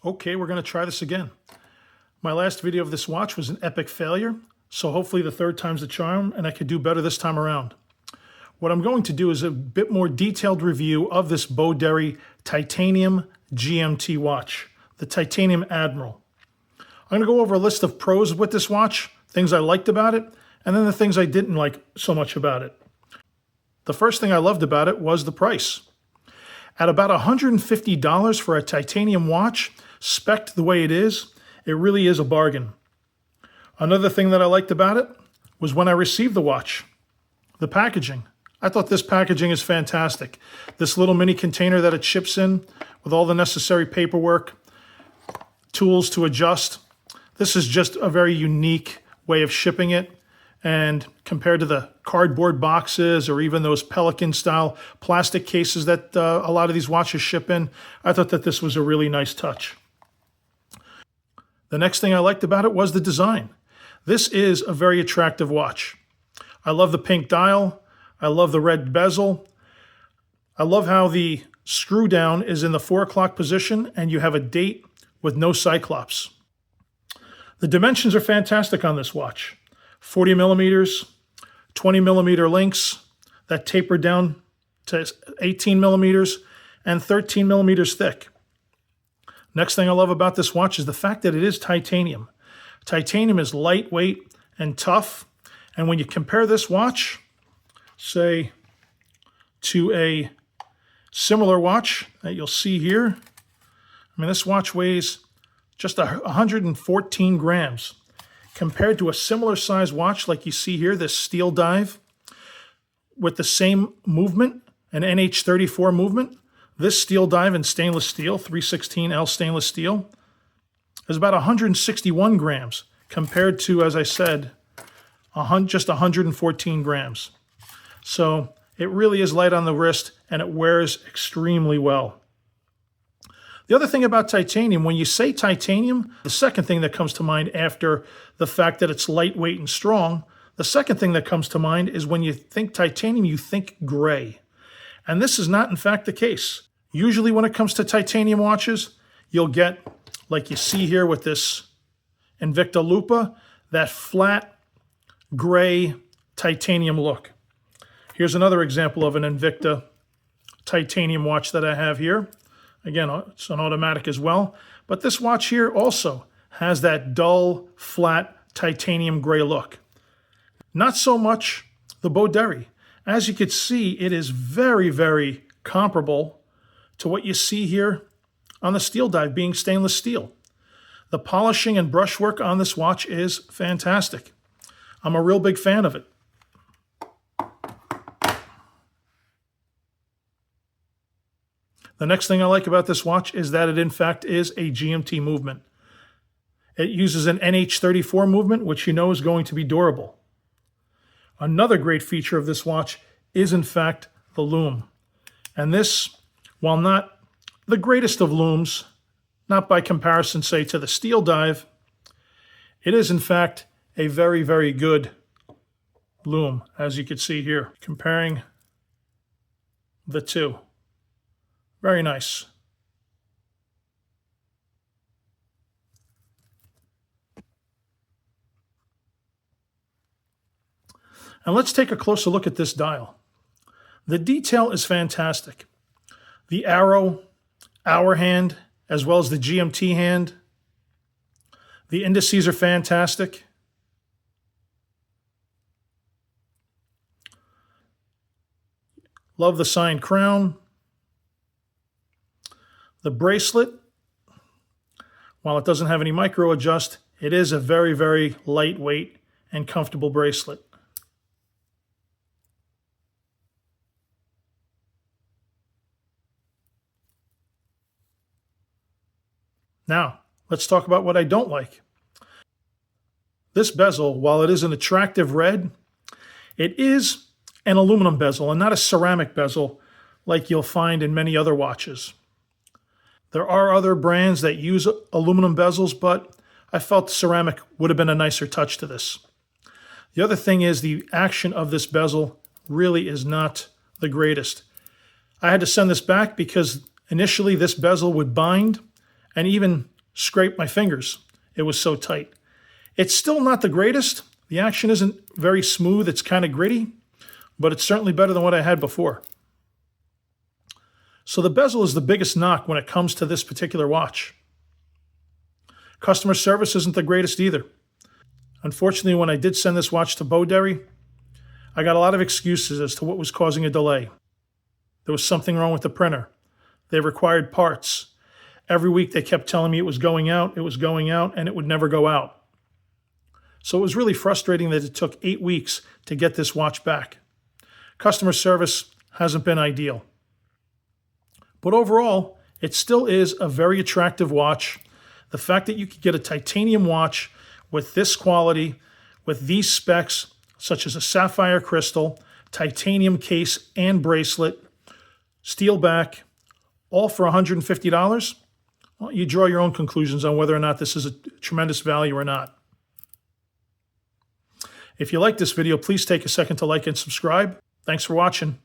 Okay, we're going to try this again. My last video of this watch was an epic failure, so hopefully the third time's the charm and I could do better this time around. What I'm going to do is a bit more detailed review of this BODERRY titanium GMT watch, the titanium Admiral. I'm going to go over a list of pros with this watch, things I liked about it, and then the things I didn't like so much about it. The first thing I loved about it was the price. At about $150 for a titanium watch, spec'd the way it really is a bargain. Another thing that I liked about it was when I received the watch, the packaging. I thought this packaging is fantastic. This little mini container that it ships in with all the necessary paperwork, tools to adjust. This is just a very unique way of shipping it. And compared to the cardboard boxes or even those Pelican-style plastic cases that a lot of these watches ship in, I thought that this was a really nice touch. The next thing I liked about it was the design. This is a very attractive watch. I love the pink dial. I love the red bezel. I love how the screw down is in the 4 o'clock position and you have a date with no cyclops. The dimensions are fantastic on this watch. 40 millimeters, 20 millimeter links that taper down to 18 millimeters and 13 millimeters thick. Next thing I love about this watch is the fact that it is titanium. Titanium is lightweight and tough, and when you compare this watch, say, to a similar watch that you'll see here, I mean, this watch weighs just 114 grams. Compared to a similar size watch like you see here, this steel dive, with the same movement, an NH34 movement, this steel dive in stainless steel, 316L stainless steel, is about 161 grams compared to, as I said, just 114 grams. So it really is light on the wrist and it wears extremely well. The other thing about titanium, when you say titanium, the second thing that comes to mind after the fact that it's lightweight and strong, the second thing that comes to mind is when you think titanium, you think gray. And this is not, in fact, the case. Usually when it comes to titanium watches, you'll get, like you see here with this Invicta Lupa, that flat gray titanium look. Here's another example of an Invicta titanium watch that I have here. Again, it's an automatic as well. But this watch here also has that dull, flat, titanium gray look. Not so much the BODERRY. As you can see, it is very, very comparable to what you see here on the steel dive being stainless steel. The polishing and brushwork on this watch is fantastic. I'm a real big fan of it. The next thing I like about this watch is that it in fact is a GMT movement. It uses an NH34 movement, which you know is going to be durable. Another great feature of this watch is in fact the loom. And this, while not the greatest of looms, not by comparison, say, to the steel dive, it is in fact a very, very good loom, as you can see here, comparing the two. Very nice. And let's take a closer look at this dial. The detail is fantastic. The arrow, hour hand, as well as the GMT hand. The indices are fantastic. Love the signed crown. The bracelet, while it doesn't have any micro adjust, it is a very, very lightweight and comfortable bracelet. Now, let's talk about what I don't like. This bezel, while it is an attractive red, it is an aluminum bezel and not a ceramic bezel like you'll find in many other watches. There are other brands that use aluminum bezels, but I felt ceramic would have been a nicer touch to this. The other thing is the action of this bezel really is not the greatest. I had to send this back because initially this bezel would bind and even scrape my fingers. It was so tight. It's still not the greatest. The action isn't very smooth. It's kind of gritty, but it's certainly better than what I had before. So the bezel is the biggest knock when it comes to this particular watch. Customer service isn't the greatest either. Unfortunately, when I did send this watch to BODERRY, I got a lot of excuses as to what was causing a delay. There was something wrong with the printer. They required parts. Every week they kept telling me it was going out, and it would never go out. So it was really frustrating that it took 8 weeks to get this watch back. Customer service hasn't been ideal. But overall, it still is a very attractive watch. The fact that you could get a titanium watch with this quality, with these specs, such as a sapphire crystal, titanium case and bracelet, steel back, all for $150, well, you draw your own conclusions on whether or not this is a tremendous value or not. If you like this video, please take a second to like and subscribe. Thanks for watching.